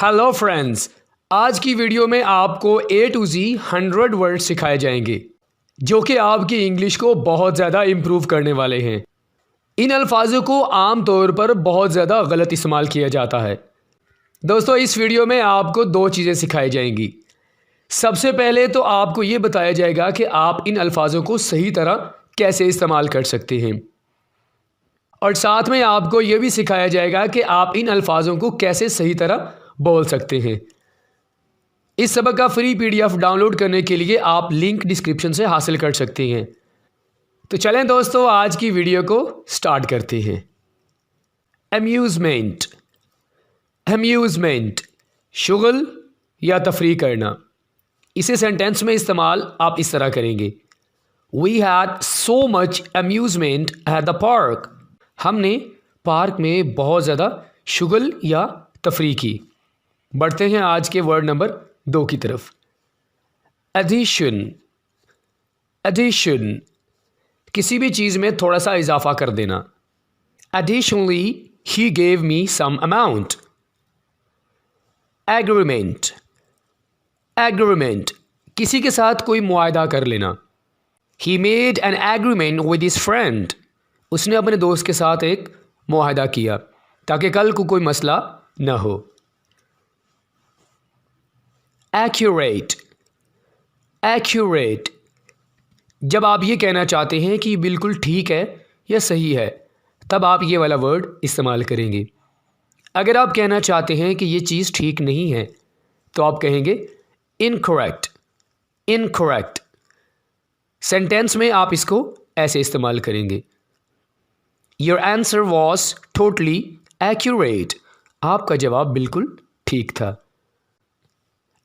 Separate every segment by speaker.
Speaker 1: Hello friends, आज की video में आपको A to Z 100 वर्ड सिखाए जाएंगे जो कि आपकी इंग्लिश को बहुत ज़्यादा इम्प्रूव करने वाले हैं। इन अल्फाजों को आम तौर पर बहुत ज़्यादा गलत इस्तेमाल किया जाता है। दोस्तों, इस वीडियो में आपको दो चीज़ें सिखाई जाएंगी। सबसे पहले तो आपको ये बताया जाएगा कि आप इन अल्फाजों को सही तरह कैसे इस्तेमाल कर सकते हैं, और साथ में आपको ये भी सिखाया जाएगा कि आप इन अल्फाजों को कैसे सही तरह बोल सकते हैं। इस सबक का फ्री PDF डाउनलोड करने के लिए आप लिंक डिस्क्रिप्शन से हासिल कर सकते हैं। तो चलें दोस्तों, आज की वीडियो को स्टार्ट करते हैं। अम्यूज़मेंट। अम्यूज़मेंट शुगल या तफरीह करना। इसे सेंटेंस में इस्तेमाल आप इस तरह करेंगे, we had so much amusement at the park. हमने पार्क में बहुत ज़्यादा शुगल या तफरीह की। बढ़ते हैं आज के वर्ड नंबर 2 की तरफ। एडिशन। एडिशन किसी भी चीज़ में थोड़ा सा इजाफा कर देना। Additionally he gave me some amount. Agreement. Agreement किसी के साथ कोई मुआहदा कर लेना। He made an agreement with his friend. उसने अपने दोस्त के साथ एक मुआहदा किया ताकि कल को कोई मसला न हो। एक्यूरेट। एक्यूरेट जब आप ये कहना चाहते हैं कि बिल्कुल ठीक है या सही है, तब आप ये वाला वर्ड इस्तेमाल करेंगे। अगर आप कहना चाहते हैं कि ये चीज़ ठीक नहीं है, तो आप कहेंगे इनकरेक्ट। इनकरेक्ट सेंटेंस में आप इसको ऐसे इस्तेमाल करेंगे, your answer was totally accurate. आपका जवाब बिल्कुल ठीक था।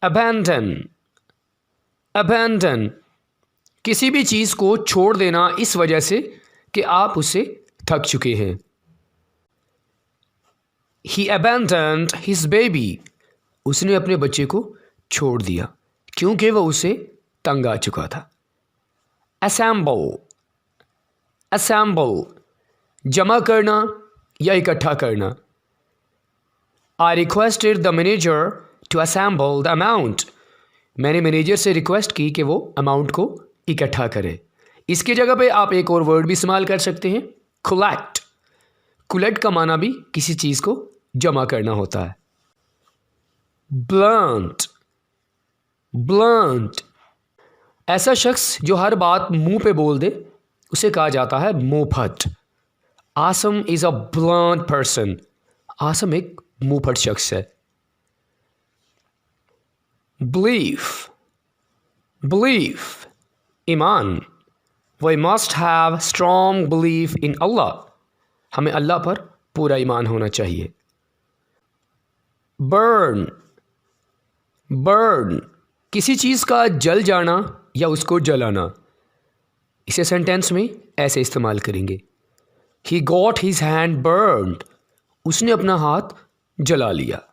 Speaker 1: अबैंडन। अबैंडन किसी भी चीज़ को छोड़ देना इस वजह से कि आप उससे थक चुके हैं। He abandoned his baby। उसने अपने बच्चे को छोड़ दिया क्योंकि वह उसे तंग आ चुका था। Assemble। Assemble जमा करना या इकट्ठा करना। I requested the manager to assemble the amount। मैंने मैनेजर से रिक्वेस्ट की कि वो अमाउंट को इकट्ठा करे। इसकी जगह पे आप एक और वर्ड भी इस्तेमाल कर सकते हैं, collect। collect का माना भी किसी चीज़ को जमा करना होता है। blunt। blunt ऐसा शख्स जो हर बात मुंह पे बोल दे, उसे कहा जाता है मुंहफट। Asim is a blunt person। Asim एक मुंहफट शख्स है। Belief। Belief Iman. We must have strong belief in Allah। हमें अल्लाह पर पूरा ईमान होना चाहिए। Burn। Burn किसी चीज़ का जल जाना या उसको जलाना। इसे सेंटेंस में ऐसे इस्तेमाल करेंगे, He got his hand burned। उसने अपना हाथ जला लिया।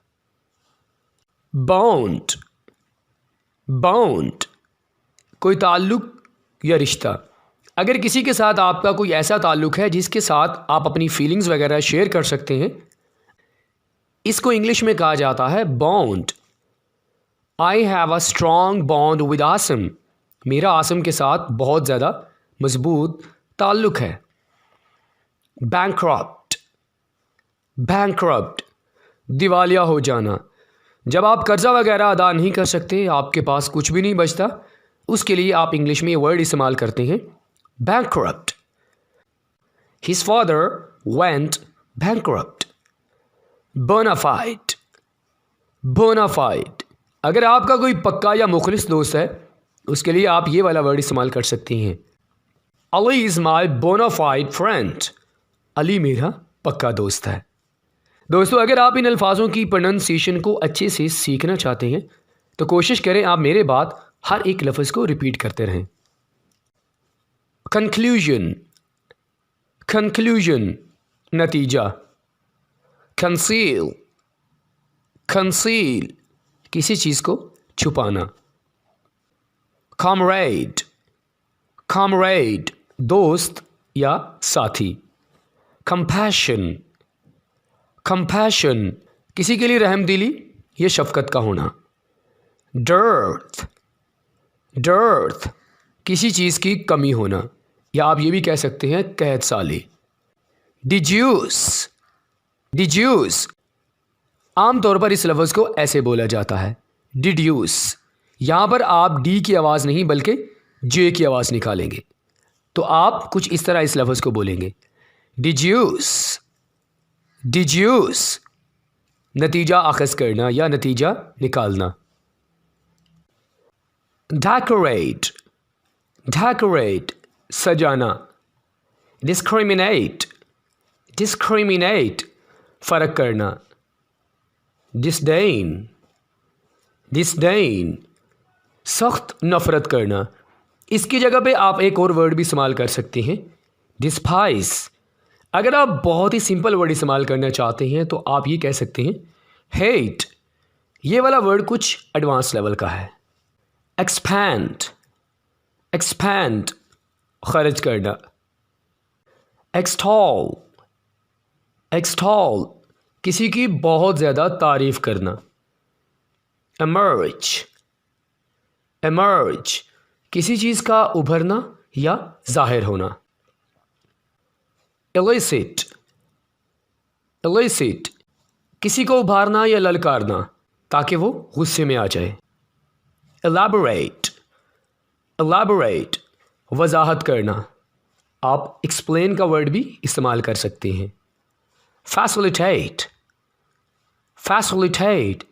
Speaker 1: Bound। बाउंड कोई ताल्लुक या रिश्ता। अगर किसी के साथ आपका कोई ऐसा ताल्लुक है जिसके साथ आप अपनी फीलिंग्स वगैरह शेयर कर सकते हैं, इसको इंग्लिश में कहा जाता है bond. I have a strong bond with आसम। मेरा आसम के साथ बहुत ज़्यादा मजबूत ताल्लुक है। बैंकरप्ट। बैंकरप्ट दिवालिया हो जाना। जब आप कर्जा वगैरह अदा नहीं कर सकते, आपके पास कुछ भी नहीं बचता, उसके लिए आप इंग्लिश में ये वर्ड इस्तेमाल करते हैं bankrupt। His father went bankrupt। bona fide। bona fide अगर आपका कोई पक्का या मुखलिस दोस्त है, उसके लिए आप ये वाला वर्ड इस्तेमाल कर सकते हैं, Ali is my bona fide friend। Ali मेरा पक्का दोस्त है। दोस्तों, अगर आप इन अल्फाजों की प्रोनाउंसिएशन को अच्छे से सीखना चाहते हैं, तो कोशिश करें आप मेरे बाद हर एक लफ्ज़ को रिपीट करते रहें। कंक्लूजन। कंक्लूजन नतीजा। कंसील। कंसील किसी चीज़ को छुपाना। कॉमरेड। कॉमरेड दोस्त या साथी। कंपैशन। कंपैशन किसी के लिए रहमदिली ये शफ़क़त का होना। डर्थ, डर्थ किसी चीज़ की कमी होना, या आप ये भी कह सकते हैं कहत साली। डिड्यूस, डिड्यूस आम तौर पर इस लफ्ज़ को ऐसे बोला जाता है, डिड्यूस। यहाँ पर आप डी की आवाज़ नहीं बल्कि जे की आवाज़ निकालेंगे, तो आप कुछ इस तरह इस लफ्ज़ को बोलेंगे, डिड्यूस, डिड्यूस नतीजा अख़ज़ करना या नतीजा निकालना। डेकोरेट, डेकोरेट सजाना। डिस्क्रिमिनेट, डिस्क्रिमिनेट फ़र्क करना। डिसडेन, डिसडेन सख्त नफ़रत करना। इसकी जगह पे आप एक और वर्ड भी इस्तेमाल कर सकते हैं, डिस्पाइस। अगर आप बहुत ही सिंपल वर्ड इस्तेमाल करना चाहते हैं तो आप ये कह सकते हैं हेट। ये वाला वर्ड कुछ एडवांस लेवल का है। एक्सपैंड, एक्सपैंड खर्च करना। एक्सटॉल, एक्सटॉल किसी की बहुत ज़्यादा तारीफ़ करना। एमर्ज, एमर्ज किसी चीज़ का उभरना या ज़ाहिर होना। इलिसिट, इलिसिट किसी को उभारना या ललकारना ताकि वो गुस्से में आ जाए। एलैबोरेट, एलैबोरेट वजाहत करना। आप एक्सप्लेन का वर्ड भी इस्तेमाल कर सकते हैं। फैसिलिटेट, फैसिलिटेट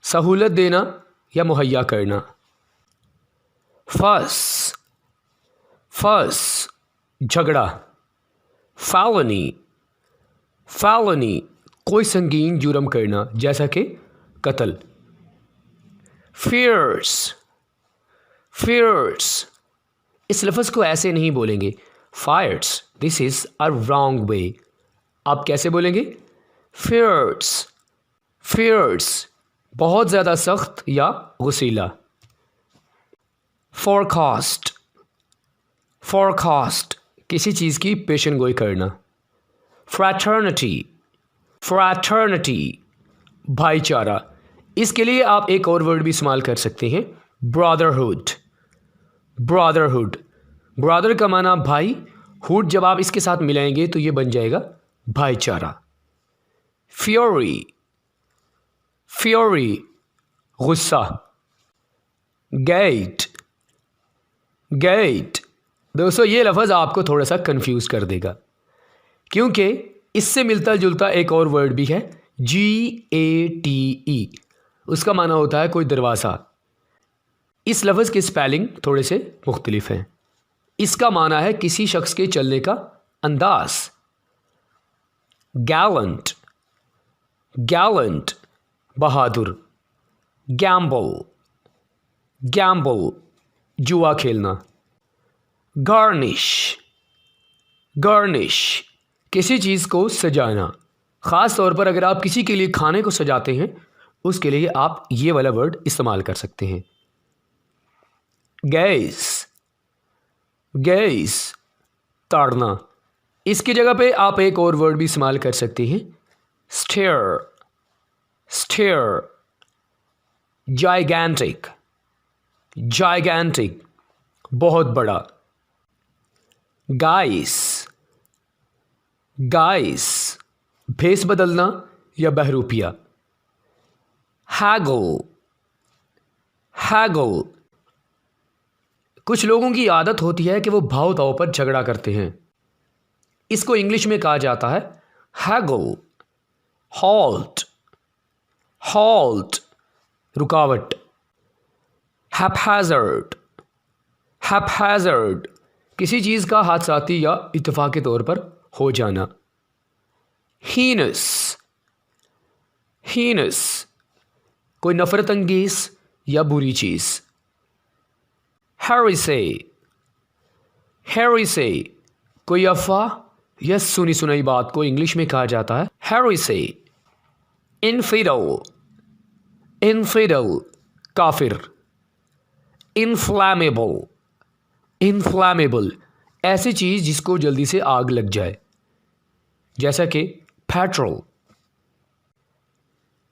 Speaker 1: सहूलत देना या मुहैया करना। फस, फस झगड़ा। फैलनी, फैलनी कोई संगीन जुर्म करना जैसा कि कत्ल। फियर्स, फियर्स इस लफ्ज़ को ऐसे नहीं बोलेंगे, fires, this is a wrong way. आप कैसे बोलेंगे? फियर्स, फियर्स बहुत ज़्यादा सख्त या गुस्सीला। फोरकास्ट, फोरकास्ट किसी चीज़ की पेशन गोई करना। फ्रैटर्निटी, फ्रैटर्निटी भाईचारा। इसके लिए आप एक और वर्ड भी इस्तेमाल कर सकते हैं, ब्रदरहुड, ब्रदरहुड। ब्रदर का माना भाई, हुड जब आप इसके साथ मिलाएंगे तो ये बन जाएगा भाईचारा। फ्योरी, फ्योरी गुस्सा। गेट, गेट दोस्तों ये लफ्ज़ आपको थोड़ा सा कंफ्यूज कर देगा क्योंकि इससे मिलता जुलता एक और वर्ड भी है, GATE। उसका माना होता है कोई दरवाज़ा। इस लफ्ज़ की स्पेलिंग थोड़े से मुख्तलिफ हैं। इसका माना है किसी शख्स के चलने का अंदाज। गैलेंट, गैलेंट बहादुर। गैम्बल, गैम्बल जुआ खेलना। गार्निश, गार्निश किसी चीज़ को सजाना। ख़ास तौर पर अगर आप किसी के लिए खाने को सजाते हैं उसके लिए आप ये वाला वर्ड इस्तेमाल कर सकते हैं। गैस, गैस ताड़ना। इसकी जगह पे आप एक और वर्ड भी इस्तेमाल कर सकते हैं, स्टेयर, स्टेयर। जाइगैंटिक, जाइगैंटिक बहुत बड़ा। गाइस, गाइस भेस बदलना या बहरूपिया। हैगल, हैगल कुछ लोगों की आदत होती है कि वो भाव ताव पर झगड़ा करते हैं। इसको इंग्लिश में कहा जाता है हैगल। हॉल्ट, हॉल्ट रुकावट। हैपहैज़र्ड, हैपहैज़र्ड किसी चीज़ का हादसाती या इत्तेफाकी तौर पर हो जाना। हीनस, हीनस कोई नफ़रत अंगेज़ या बुरी चीज़। हेरेसे, हेरेसे कोई अफवाह या सुनी सुनाई बात को इंग्लिश में कहा जाता है हेरेसे। इनफिडल, इनफिडल काफिर। इनफ्लैमेबल, इनफ्लैमेबल ऐसी चीज़ जिसको जल्दी से आग लग जाए जैसा कि पेट्रोल।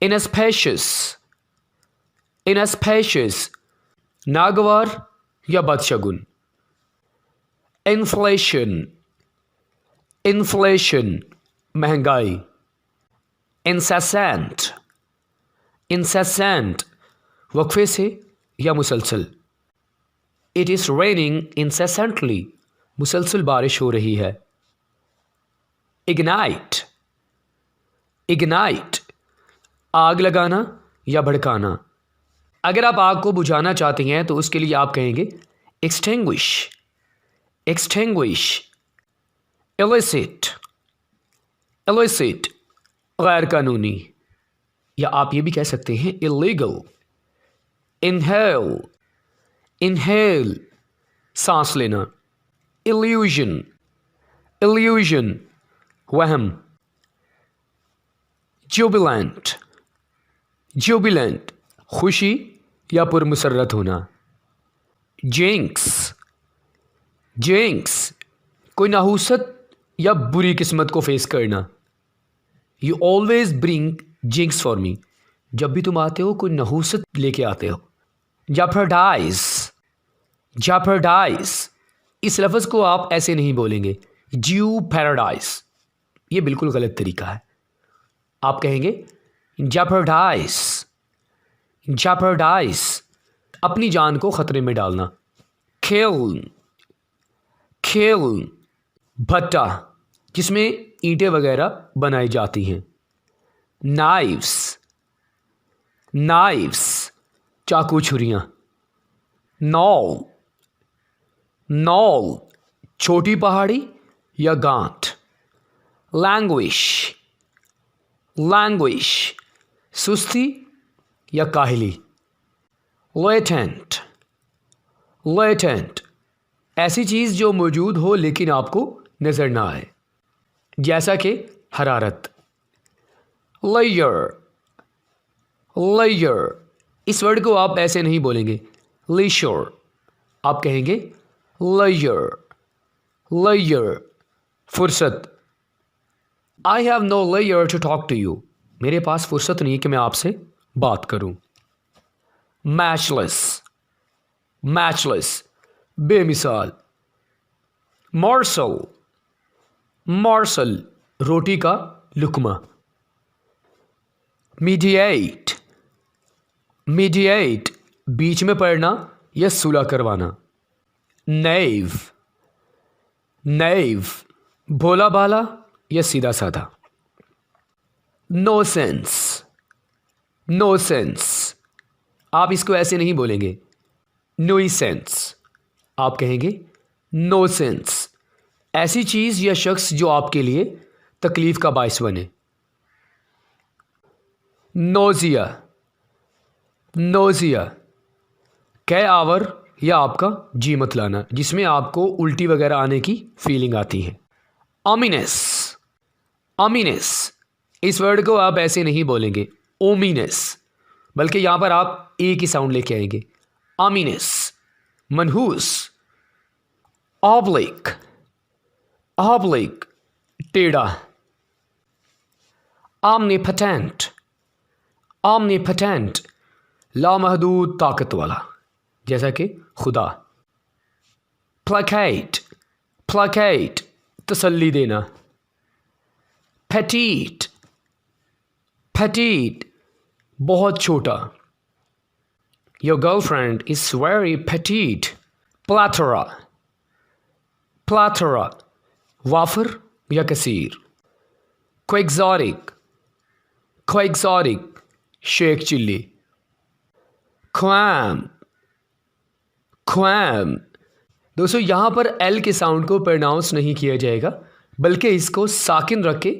Speaker 1: इनस्पेशियस, इनस्पेशियस नागवार या बदशगुन। इन्फ्लेशन इन्फ्लेशन महंगाई। इंसेसेंट इंसेसेंट वक्फे से या मुसलसल। इट इज़ रेनिंग इंसेसेंटली मुसलसल बारिश हो रही है। इग्नाइट इग्नाइट आग लगाना या भड़काना। अगर आप आग को बुझाना चाहते हैं तो उसके लिए आप कहेंगे एक्सटिंग्विश एक्सटिंग्विश। इलिसिट इलिसिट गैर कानूनी, या आप ये भी कह सकते हैं इलीगल। इनहेल इनहेल सांस लेना। इल्यूजन इल्यूजन वहम। जुबिलेंट जुबिलेंट खुशी या पुरमसरत होना। जिंक्स जिंक्स कोई नहुसत या बुरी किस्मत को फेस करना। You always bring jinx for me, जब भी तुम आते हो कोई नहुसत लेके आते हो। जेपरडाइज जेपरडाइज इस लफ्ज़ को आप ऐसे नहीं बोलेंगे ज्यू पैराडाइज, ये बिल्कुल गलत तरीका है। आप कहेंगे जेपरडाइज जेपरडाइज अपनी जान को ख़तरे में डालना। खेल खेल भट्टा जिसमें ईंटें वगैरह बनाई जाती हैं। नाइव्स नाइव्स चाकू छुरियाँ। नॉल नॉल छोटी पहाड़ी या गांठ। लैंग्विश लैंग्विश सुस्ती या काहली। लेटेंट लेटेंट ऐसी चीज़ जो मौजूद हो लेकिन आपको नज़र ना आए, जैसा कि हरारत। लेयर लेयर इस वर्ड को आप ऐसे नहीं बोलेंगे लीशर, आप कहेंगे लेयर लेयर। फुर्सत। I have no layer two talk to you, मेरे पास फुर्सत नहीं कि मैं आपसे बात करूं। मैचलेस मैचलेस बेमिसाल। मॉर्सल मॉर्सल रोटी का लुकमा। मीडिएट मीडिएट बीच में पड़ना या सुलह करवाना। नैव नैव भोला भाला या सीधा साधा। नो सेंस नो सेंस आप इसको ऐसे नहीं बोलेंगे नुइसेंस, आप कहेंगे नो सेंस ऐसी चीज़ या शख्स जो आपके लिए तकलीफ़ का बायस बने। नोज़िया नोज़िया कै आवर या आपका जी मत लाना, जिसमें आपको उल्टी वगैरह आने की फीलिंग आती है। ओमिनस ओमिनस इस वर्ड को आप ऐसे नहीं बोलेंगे ओमिनस, बल्कि यहाँ पर आप एक ही साउंड लेके आएंगे ओमिनस। मनहूस। ऑब्लिक ऑब्लिक टेढ़ा। omnipotent omnipotent लामहदूद ताकत वाला, जैसा कि खुदा। placate placate तसल्ली देना। petite petite बहुत छोटा। your girlfriend is very petite। plethora plethora वाफर या कसीर। quixotic quixotic Sheikh Chilli. ख्वाम ख्वाम दोस्तों यहाँ पर एल के साउंड को प्रोनाउंस नहीं किया जाएगा, बल्कि इसको साकिन रख के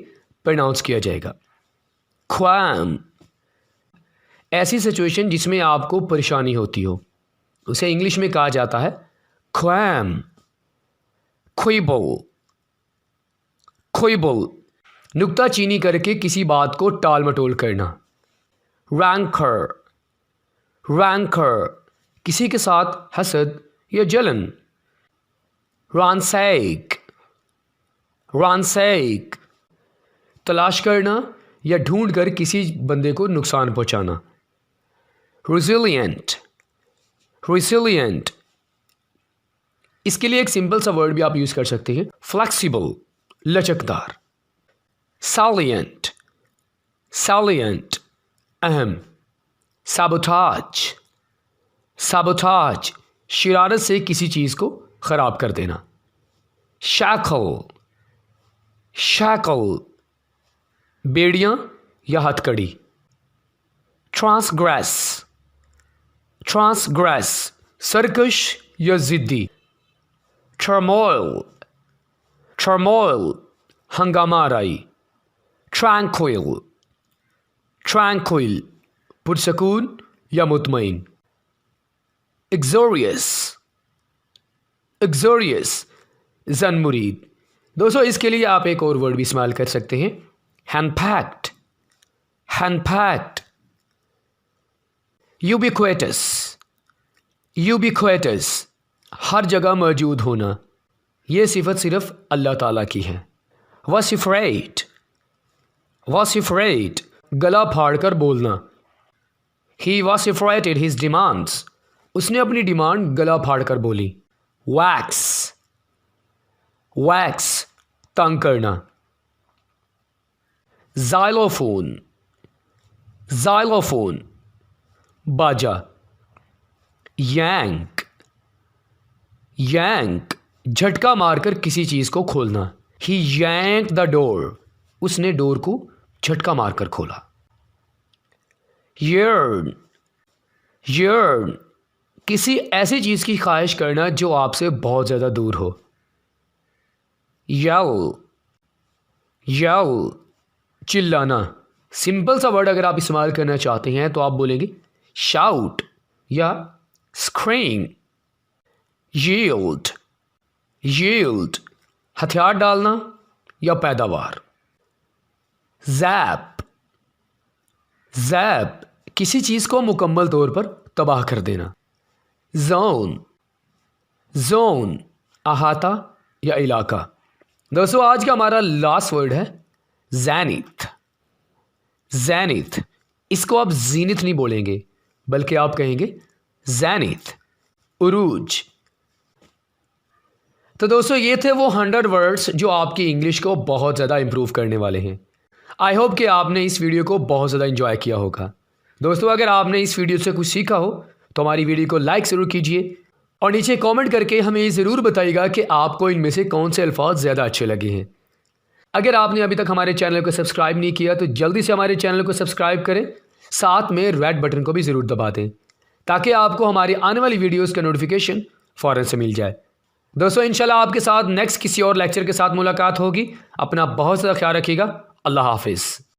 Speaker 1: प्रोनाउंस किया जाएगा। ख्वाम ऐसी सिचुएशन जिसमें आपको परेशानी होती हो, उसे इंग्लिश में कहा जाता है ख्वाम। क्विबल क्विबल नुक्ता चीनी करके किसी बात को टाल मटोल करना। रैंकर रैंकर किसी के साथ हसद या जलन। रॉन्सैक रॉन्सैक तलाश करना या ढूंढ कर किसी बंदे को नुकसान पहुंचाना। resilient, resilient। इसके लिए एक सिंपल सा वर्ड भी आप यूज़ कर सकते हैं, फ्लेक्सिबल, लचकदार। salient, salient, अहम। sabotage, sabotage, शरारत से किसी चीज़ को ख़राब कर देना। shackle, shackle, बेड़ियाँ या हथकड़ी। transgress, transgress, सरकश या ज़िद्दी। turmoil, turmoil, हंगामा आराई। tranquil, tranquil, पुरसकून या मुतमईन। uxorious, uxorious, ज़न-मुरीद। दोस्तों इसके लिए आप एक और वर्ड भी इस्तेमाल कर सकते हैं, hand-packed, hand-packed। ubiquitous, ubiquitous, हर जगह मौजूद होना। यह सिफत सिर्फ अल्लाह ताला की है। vociferate, vociferate, गला फाड़कर बोलना। He vociferated his demands, उसने अपनी डिमांड गला फाड़कर बोली। wax, wax, तंग करना। xylophone, xylophone, बाजा। yank, yank, झटका मारकर किसी चीज़ को खोलना। He yanked the door, उसने डोर को झटका मारकर खोला। yearn, yearn, किसी ऐसी चीज़ की ख्वाहिश करना जो आपसे बहुत ज़्यादा दूर हो। yell, yell, चिल्लाना। सिंपल सा वर्ड अगर आप इस्तेमाल करना चाहते हैं तो आप बोलेंगे shout या scream। yield, yield, हथियार डालना या पैदावार। zap, zap, किसी चीज़ को मुकम्मल तौर पर तबाह कर देना। zone, zone, अहाता या इलाका। दोस्तों आज का हमारा लास्ट वर्ड है ज़ेनिथ, ज़ेनिथ। इसको आप जीनिथ नहीं बोलेंगे बल्कि आप कहेंगे ज़ेनिथ, उरूज। तो दोस्तों ये थे वो 100 वर्ड्स जो आपकी इंग्लिश को बहुत ज़्यादा इम्प्रूव करने वाले हैं। आई होप कि आपने इस वीडियो को बहुत ज़्यादा इन्जॉय किया होगा। दोस्तों अगर आपने इस वीडियो से कुछ सीखा हो तो हमारी वीडियो को लाइक ज़रूर कीजिए और नीचे कमेंट करके हमें ये ज़रूर बताइएगा कि आपको इनमें से कौन से अल्फाज ज़्यादा अच्छे लगे हैं। अगर आपने अभी तक हमारे चैनल को सब्सक्राइब नहीं किया तो जल्दी से हमारे चैनल को सब्सक्राइब करें, साथ में रेड बटन को भी ज़रूर दबा दें ताकि आपको हमारी आने वाली वीडियोज़ का नोटिफिकेशन फ़ौरन से मिल जाए। दोस्तों इंशाल्लाह आपके साथ नेक्स्ट किसी और लेक्चर के साथ मुलाकात होगी। अपना बहुत ज़्यादा ख्याल रखिएगा। अल्लाह हाफिज़।